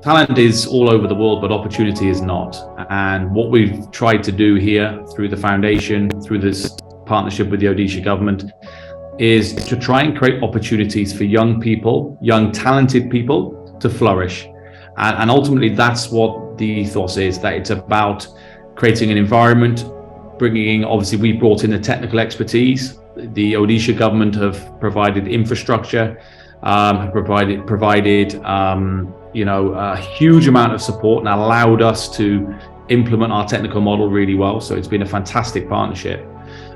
Talent is all over the world, but opportunity is not. And what we've tried to do here through the foundation, through this partnership with the Odisha government, is to try and create opportunities for young people, young talented people to flourish. And ultimately that's what the ethos is, that it's about creating an environment, bringing in, obviously we brought in the technical expertise. The Odisha government have provided infrastructure, provided a huge amount of support and allowed us to implement our technical model really well. So it's been a fantastic partnership.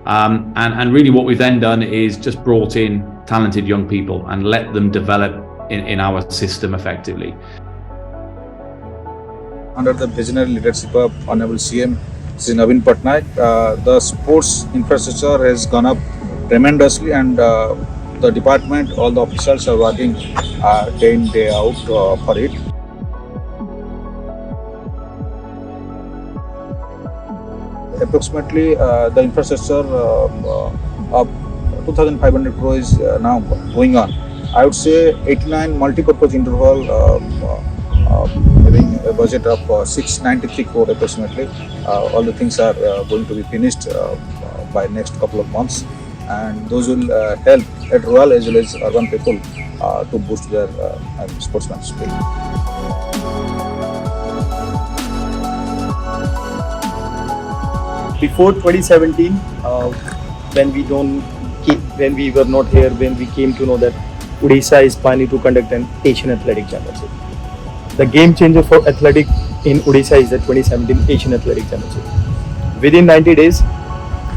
And really what we've then done is just brought in talented young people and let them develop in our system effectively. Under the visionary leadership of Honorable CM Sri Naveen Patnaik, the sports infrastructure has gone up tremendously, and the department, all the officials are working day in, day out for it. Approximately the infrastructure of 2,500 crore is now going on. I would say 89 multi-purpose interval having a budget of 693 crore approximately. All the things are going to be finished by next couple of months, and those will help at rural as well as urban people to boost their sportsmanship. Before 2017, when we were not here, when we came to know that Odisha is planning to conduct an Asian Athletic Championship. The game changer for athletic in Odisha is the 2017 Asian Athletic Championship. Within 90 days,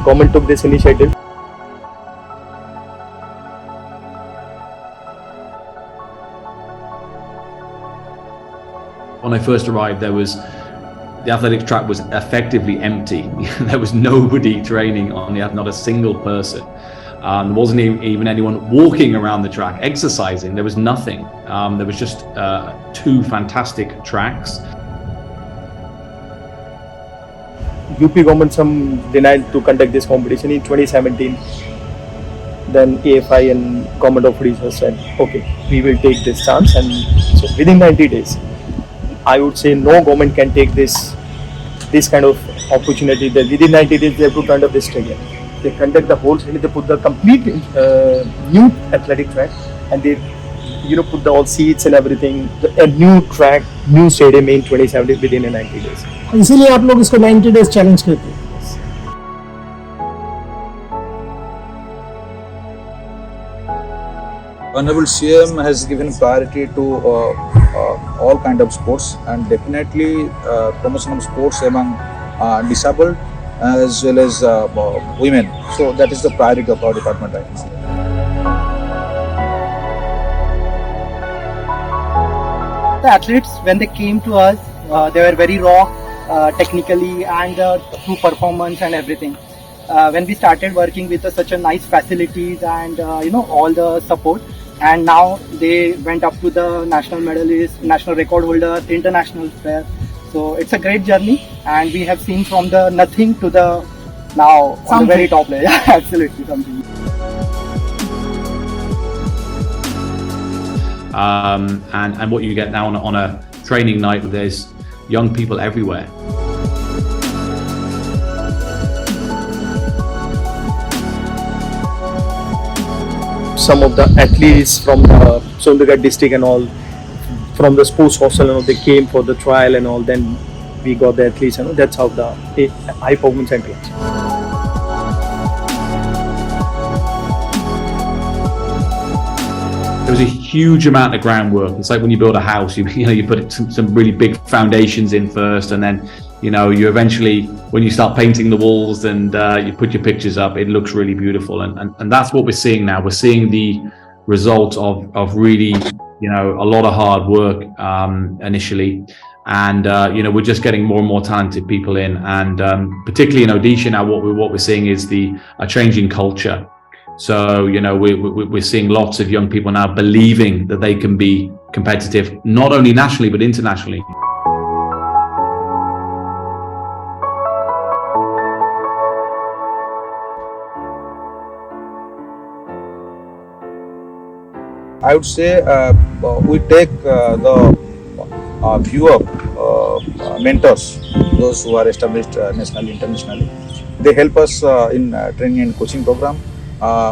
government took this initiative. When I first arrived, the athletics track was effectively empty. There was nobody training on the not a single person. There wasn't even anyone walking around the track, exercising. There was nothing. There was just two fantastic tracks. UP government denied to conduct this competition in 2017. Then AFI and government of Odisha said, okay, we will take this chance. And so within 90 days, I would say no government can take this kind of opportunity, that within 90 days they have to conduct this stadium. They conduct the whole stadium, they put the complete new athletic track, and they put the all seats and everything, a new track, new stadium in 2017 within 90 days. इसीलिए आप लोग इसको 90 days challenge करते हैं. Honorable CM has given priority to all kind of sports, and definitely promotion of sports among disabled as well as women. So that is the priority of our department right now. The athletes, when they came to us, they were very raw technically and through performance and everything. When we started working with such a nice facilities and all the support, and now they went up to the national medalist, national record holder, international player. So it's a great journey, and we have seen from the nothing to the now on the very top level. Yeah, absolutely something. And what you get now on a training night, there's young people everywhere. Some of the athletes from the Sondergaard district and all, from the sports hostel, they came for the trial and all. Then we got the athletes, that's how the high performance center is. There was a huge amount of groundwork. It's like when you build a house, you put some really big foundations in first, and then you eventually, when you start painting the walls and you put your pictures up, it looks really beautiful. And that's what we're seeing now. We're seeing the result of really a lot of hard work initially, and we're just getting more and more talented people in, and particularly in Odisha now, what we're seeing is a changing culture. So we're seeing lots of young people now believing that they can be competitive, not only nationally but internationally. I would say we take the few of mentors, those who are established nationally, internationally. They help us in training and coaching program.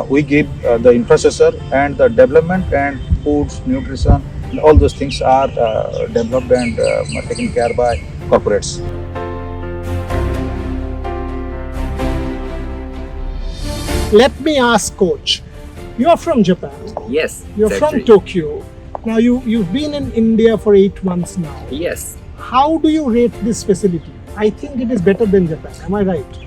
We give the infrastructure and the development and foods, nutrition, and all those things are developed and taken care by corporates. Let me ask, coach. You are from Japan. Yes. You're from Tokyo. Now you've been in India for 8 months now. Yes. How do you rate this facility? I think it is better than Japan. Am I right?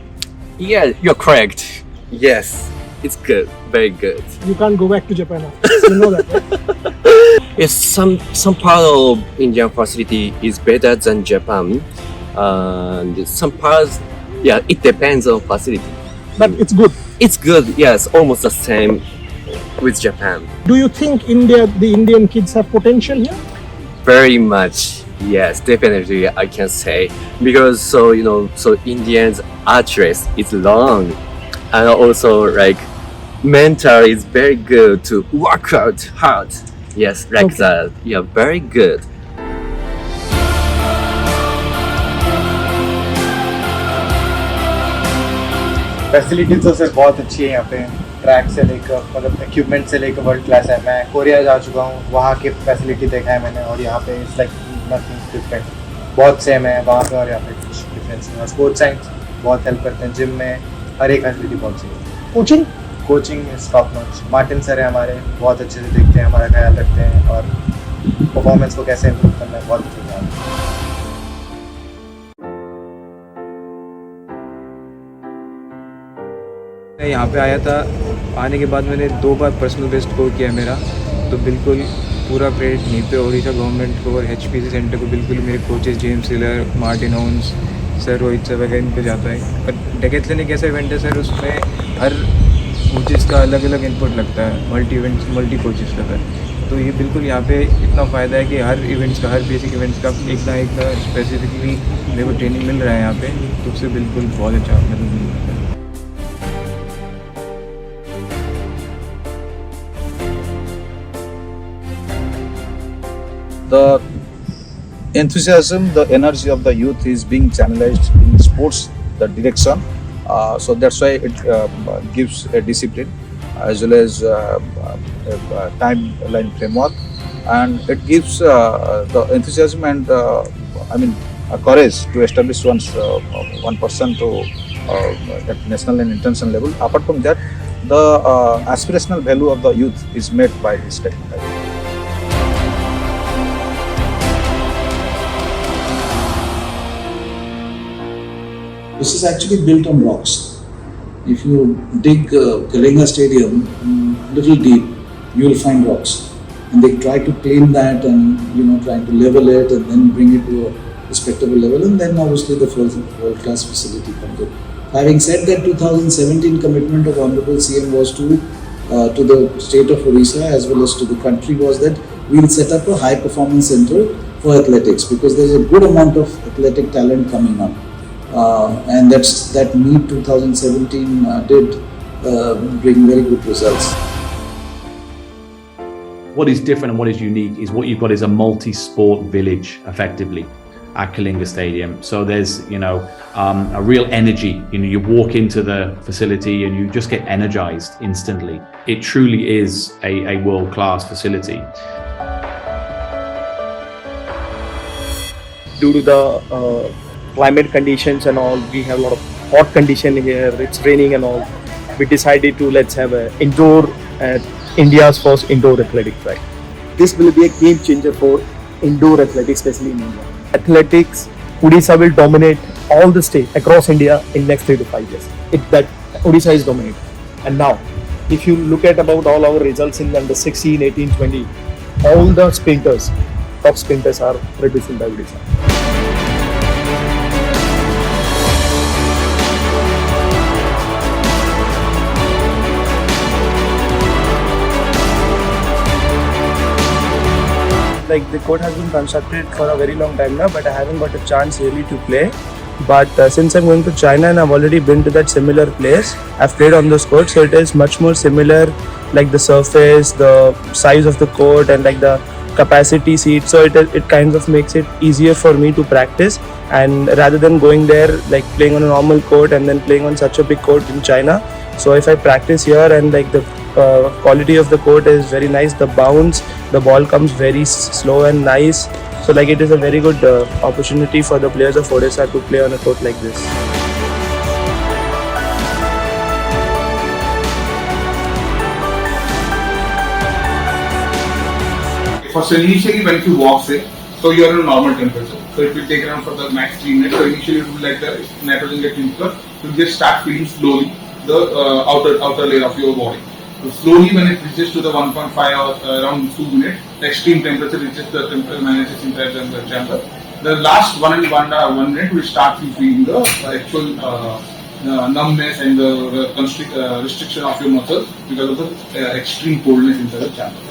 Yeah, you're correct. Yes, it's good, very good. You can't go back to Japan after this. You know that, right? Yes, some part of Indian facility is better than Japan, and some parts, yeah, it depends on facility. But it's good. It's good. Yes, almost the same with Japan. Do you think the Indian kids have potential here? Very much. Yes, definitely I can say, because so Indians archeries is long, and also like mental is very good to work out hard. Yes, like Okay. that. Yeah, very good. Facilities तो sir बहुत अच्छी है यहाँ पे, track से लेकर मतलब equipment से लेकर वर्ल्ड क्लास है। मैं कोरिया जा चुका हूँ, वहाँ के फैसिलिटी देखा है मैंने, और यहाँ पे इट्स लाइक नथिंग डिफरेंट, बहुत सेम है वहाँ पे और यहाँ पे कुछ डिफरेंस नहीं है। स्पोर्ट्स साइंस बहुत हेल्प करते हैं, जिम में हर एक फैसिलिटी बहुत सही है। Coaching? Coaching is top notch. Martin sir है हमारे, बहुत अच्छे से देखते हैं, हमारा ख्याल रखते हैं और परफॉर्मेंस को कैसे इम्प्रूव करना है बहुत अच्छे से। मैं यहाँ पे आया था, आने के बाद मैंने 2 बार पर्सनल बेस्ट स्कोर किया मेरा, तो बिल्कुल पूरा क्रेडिट यहीं पे ओडिशा गवर्नमेंट को और HPC सेंटर को, बिल्कुल मेरे coaches James Hiller, Martin Hones sir, Rohit sir वगैरह इन पे जाता है। पर डेकेथलॉन एक ऐसा इवेंट है सर, उसमें हर कोचेस का अलग अलग इनपुट लगता है, मल्टी कोचेस लगता है, तो ये बिल्कुल यहाँ पे इतना फ़ायदा है कि हर इवेंट्स का, हर बेसिक इवेंट्स का एक ना स्पेसिफिकली मेरे को ट्रेनिंग मिल रहा है यहाँ पे, तो उससे बिल्कुल बहुत अच्छा मतलब मिल रहा है। The enthusiasm, the energy of the youth is being channelized in sports, the direction. So that's why it gives a discipline as well as a timeline framework, and it gives the enthusiasm and a courage to establish one person to at national and international level. Apart from that, the aspirational value of the youth is met by this technical. This is actually built on rocks. If you dig Kalinga Stadium little deep, you will find rocks. And they try to clean that and try to level it and then bring it to a respectable level, and then obviously the world-class facility comes in. Having said that, 2017 commitment of Honorable CM was to the state of Odisha as well as to the country was that we will set up a high performance center for athletics, because there is a good amount of athletic talent coming up. And that meet 2017 did bring very good results. What is different and what is unique is what you've got is a multi-sport village effectively at Kalinga Stadium. So there's a real energy. You walk into the facility and you just get energized instantly. It truly is a world-class facility. Due to the climate conditions and all, we have a lot of hot condition here, it's raining and all, we decided to let's have a indoor India's first indoor athletics track. This will be a game changer for indoor athletics, especially in India. Athletics, Odisha will dominate all the state across India in next 3 to 5 years. That Odisha is dominating. And now, if you look at about all our results in under 16, 18, 20, all the sprinters, top sprinters are produced by Odisha. Like the court has been constructed for a very long time now, but I haven't got a chance really to play. But since I'm going to China and I've already been to that similar place, I've played on those courts, so it is much more similar, like the surface, the size of the court, and like the capacity seat, so it kind of makes it easier for me to practice, and rather than going there like playing on a normal court and then playing on such a big court in China. So if I practice here and like the quality of the court is very nice, the bounce, the ball comes very slow and nice, so like it is a very good opportunity for the players of Odisha to play on a court like this. So initially when you walk in, so you are in a normal temperature. So it will take around for the max 3 minutes. So initially it will like the nitrogen get input, you just start feeling slowly the outer layer of your body. So slowly when it reaches to the 1.5 or around 2 minutes, the extreme temperature reaches the temperature manages inside the chamber. The last 1 minute will start feeling the actual numbness and the restriction of your muscles because of the extreme coldness inside the chamber.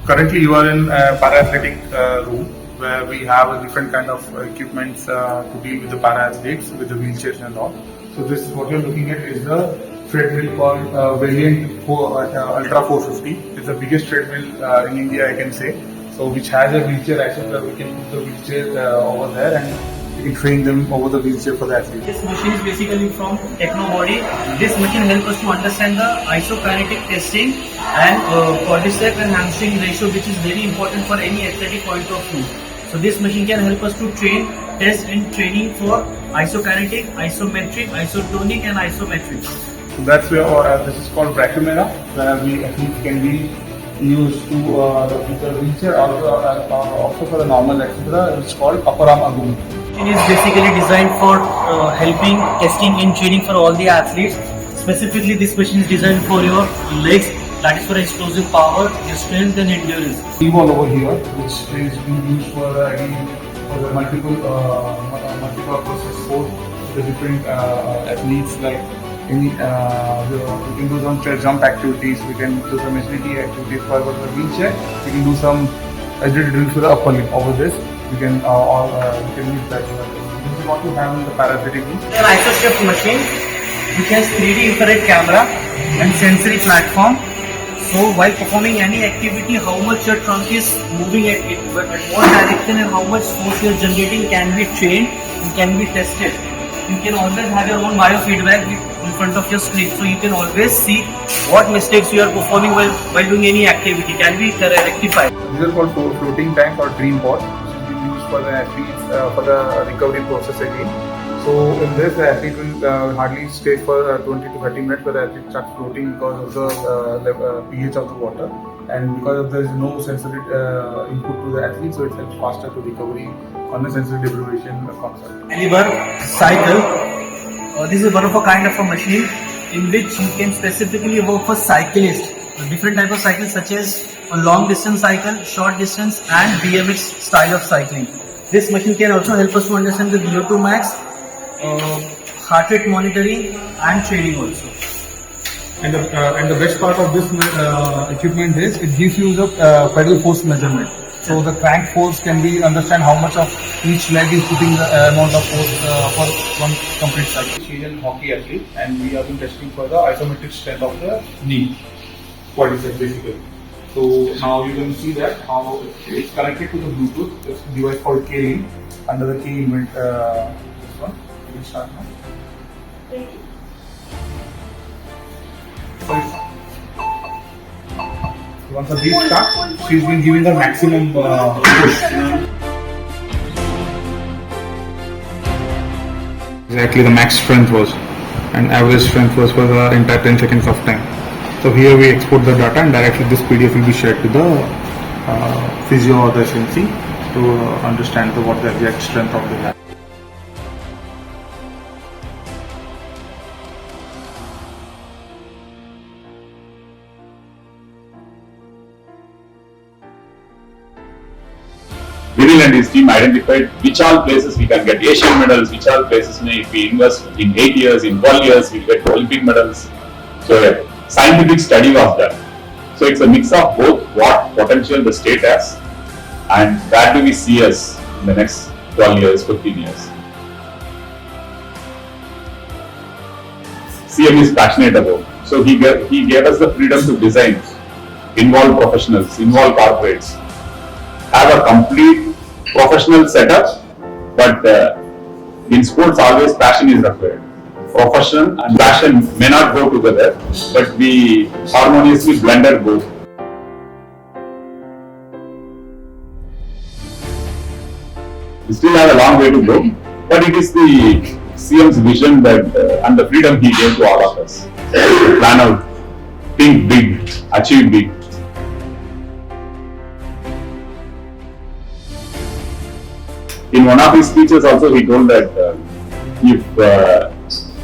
Currently, you are in a para-athletic room where we have a different kind of equipments to deal with the para-athletes with the wheelchairs and all. So this what you're looking at is the treadmill called Valiant Ultra 450. It's the biggest treadmill in India, I can say. So which has a wheelchair access where we can put the wheelchair over there and we can train them over the wheelchair for the athletes. This machine is basically from Technobody. This machine helps us to understand the isokinetic testing and quadricep and hamstring ratio, which is very important for any athletic point of view. So this machine can help us to test and training for isokinetic, isometric, isotonic and isometric. So that's where this is called brachymera, where athletes can be used to the wheelchair also for the normal etc. It's called upper arm agum. It is basically designed for helping testing and training for all the athletes. Specifically, this machine is designed for your legs, that is for explosive power, your strength and endurance. Ball over here, which is being used for the multiple process sport, the different athletes like any we can do some jump activities, we can do some agility activities for the wheelchair, we can do some agility drills for the upper limb over this. We can use that. This is what you have in the para-athletic room. An IsoShift machine which has 3D infrared camera and sensory platform. So while performing any activity, how much your trunk is moving at what direction and how much force you are generating can be trained and can be tested. You can always have your own biofeedback in front of your screen, so you can always see what mistakes you are performing while doing any activity can be rectified. These are called floating tank or dream pod. For the athletes for the recovery process again. So in this, the athlete will hardly stay for 20 to 30 minutes, where the athlete starts floating because of the pH of the water, and because there is no sensory input to the athlete, so it helps faster to recovery on the sensory deprivation concept. Caliber cycle. This is one of a kind of a machine in which you can specifically work for cyclists. Different type of cycles such as a long distance cycle, short distance and BMX style of cycling. This machine can also help us to understand the VO2 max, heart rate monitoring and training also. And the best part of this equipment is it gives you the pedal force measurement. So the crank force can be understand how much of each leg is putting the amount of force for one complete cycle. She's a hockey athlete and we have been testing for the isometric strength of the knee. Quadricep basically. So now you can see that how it's connected to the Bluetooth. It's a device called Kalinga under the key event. This one. You can start now. Once the beat starts, she's been giving the maximum push. Exactly the max strength was, and average strength was for the entire 10 seconds of time. So here we export the data and directly this PDF will be shared to the physio or the SMC to understand what the exact strength of the lab. Viril and his team identified which all places we can get Asian medals, which all places if we invest in 8 years, in 12 years, we'll get Olympic medals. So yeah, scientific study of that. So it's a mix of both what potential the state has and where do we see us in the next 12 years, 15 years. CM is passionate about. So he gave us the freedom to design, involve professionals, involve corporates, have a complete professional setup, but in sports always passion is required. Profession and passion may not go together, but we harmoniously blended both. We still have a long way to go, but it is the CM's vision that and the freedom he gave to all of us. Plan out, think big, achieve big. In one of his speeches also he told that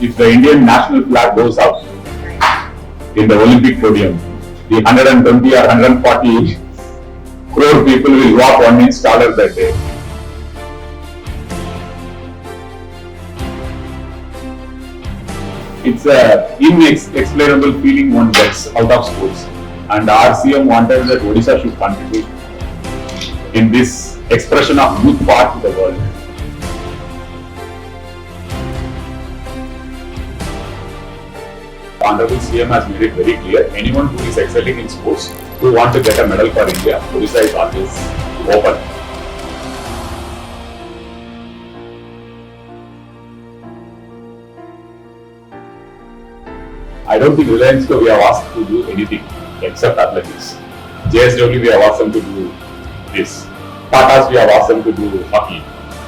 if the Indian national flag goes up in the Olympic podium, the 120 or 140 crore people will walk 1 inch taller that day. It's an inexplainable feeling one gets out of sports, and our CM wanted that Odisha should contribute in this expression of youth part to the world. Honorable CM has made it very clear, anyone who is excelling in sports, who want to get a medal for India, Odisha is always open. I don't think Reliance we have asked to do anything except athletics. JSW we have asked them to do this. Tata's we have asked them to do hockey.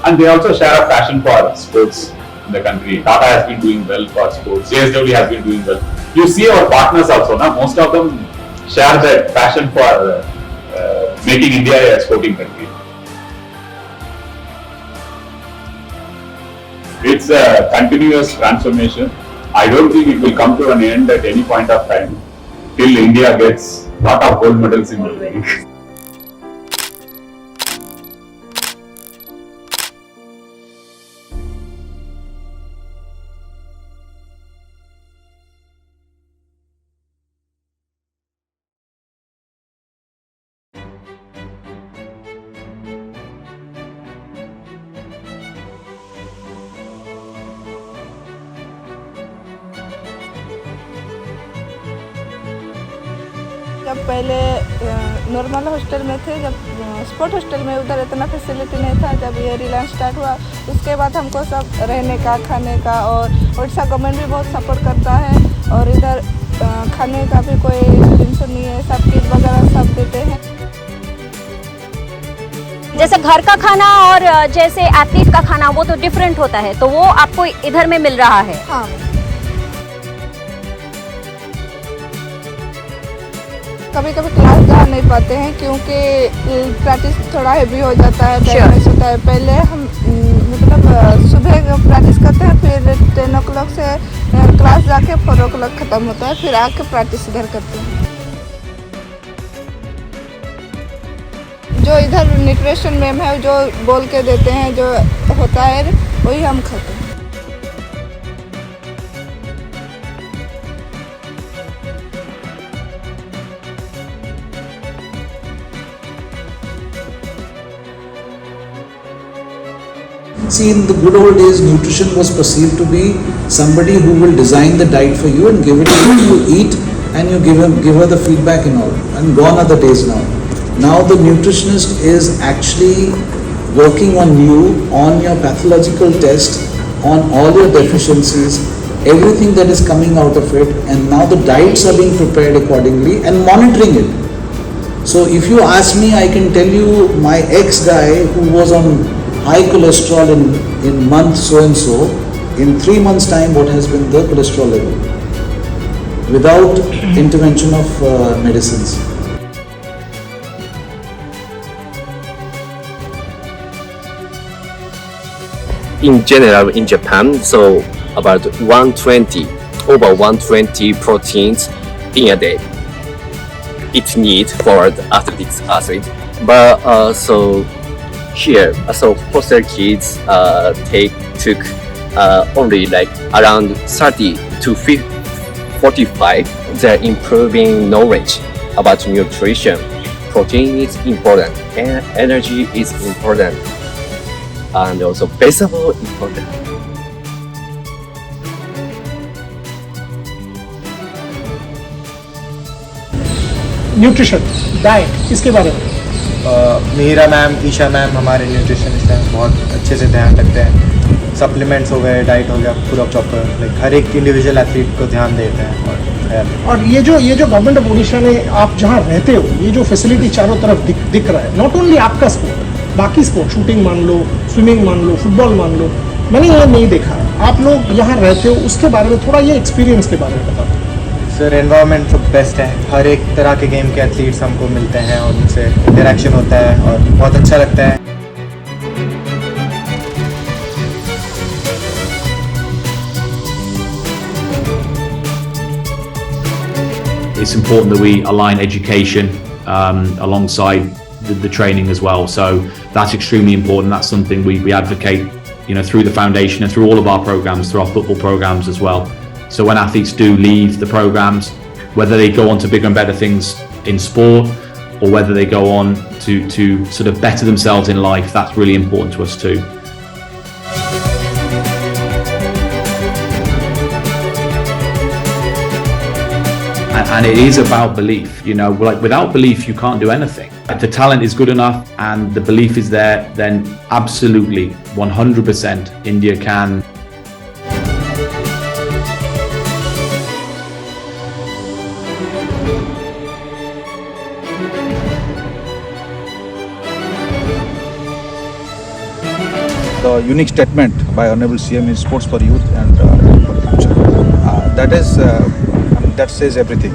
And they also share a passion for sports in the country. Tata has been doing well for sports. JSW has been doing well. You see our partners also, now most of them share that passion for making India a sporting country. It's a continuous transformation. I don't think it will come to an end at any point of time till India gets a lot of gold medals in the Olympics. जब पहले normal hostel में थे, जब sport hostel में उधर इतना facility नहीं था। जब ये रिलायंस स्टार्ट हुआ उसके बाद हमको सब रहने का, खाने का, और उड़ीसा गवर्नमेंट भी बहुत सपोर्ट करता है, और इधर खाने का भी कोई टेंशन नहीं है, सब किट वगैरह सब देते हैं। जैसे घर का खाना और जैसे एथलीट का खाना वो तो डिफरेंट होता है, तो वो आपको इधर में मिल रहा है। हाँ, कभी कभी क्लास जा नहीं पाते हैं क्योंकि प्रैक्टिस थोड़ा हैवी हो जाता है, बैलेंस होता है। पहले हम मतलब सुबह प्रैक्टिस करते हैं, फिर 10 o'clock से क्लास जाके 4 o'clock ख़त्म होता है, फिर आके प्रैक्टिस इधर करते हैं। जो इधर न्यूट्रिशन मैम है जो बोल के देते हैं, जो होता है वही हम खाते हैं। See, in the good old days, nutrition was perceived to be somebody who will design the diet for you and give it to you, you eat and you give her the feedback and all. And gone are the days now. Now the nutritionist is actually working on you, on your pathological test, on all your deficiencies, everything that is coming out of it, and now the diets are being prepared accordingly and monitoring it. So if you ask me, I can tell you my ex-guy who was on high cholesterol in month so and so, in 3 months time what has been the cholesterol level without intervention of medicines. In general in Japan, so about over 120 proteins in a day it's need for the athlete. But so here, so foster kids took only like around 30 to 45. They're improving knowledge about nutrition. Protein is important, and energy is important, and also vegetable important. Nutrition, diet, इसके बारे में? Meera ma'am, Isha ma'am हमारे nutritionist हैं, बहुत अच्छे से ध्यान रखते हैं। सप्लीमेंट्स हो गए, डाइट हो गया, पूरा प्रॉपर लाइक हर एक इंडिविजुअल एथलीट को ध्यान देते हैं। और ये जो गवर्नमेंट ऑफ उड़ीसा ने, आप जहाँ रहते हो, ये जो फैसिलिटी चारों तरफ दिख रहा है, नॉट ओनली आपका स्पोर्ट, बाकी स्पोर्ट, शूटिंग मान लो, स्विमिंग मान लो, फुटबॉल मान लो, मैंने ये नहीं देखा। आप लोग यहाँ रहते हो, उसके बारे में थोड़ा ये एक्सपीरियंस के बारे में बता दो। सर एनवायरनमेंट तो बेस्ट है, हर एक तरह के गेम के एथलीट्स हमको मिलते हैं और उनसे इंटरेक्शन होता है और बहुत अच्छा लगता है। It's important that we align education alongside the training as well. So that's extremely important. That's something we advocate, through the foundation and through all of our programs, through our football programs as well. So when athletes do leave the programs, whether they go on to bigger and better things in sport or whether they go on to sort of better themselves in life, that's really important to us too. And it is about belief, like without belief, you can't do anything. If the talent is good enough and the belief is there, then absolutely 100% India can. The unique statement by Honorable CM is sports for youth and for the future. That says everything.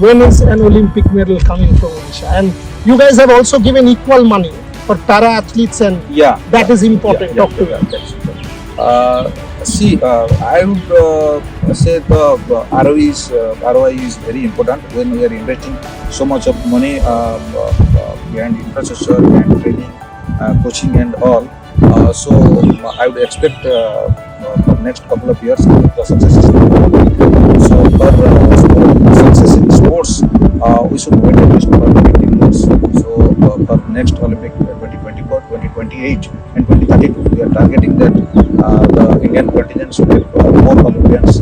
When is an Olympic medal coming from Odisha? And you guys have also given equal money for para athletes, and that is important. Talk to me. I would say the ROI is very important when we are investing so much of money behind infrastructure and training, coaching and all. So I would expect for next couple of years the success is so for success in sports we should wait at least for 18 years. So for next Olympic 2024, 2028 and 2032 we are targeting that the Indian contingent should have more Olympians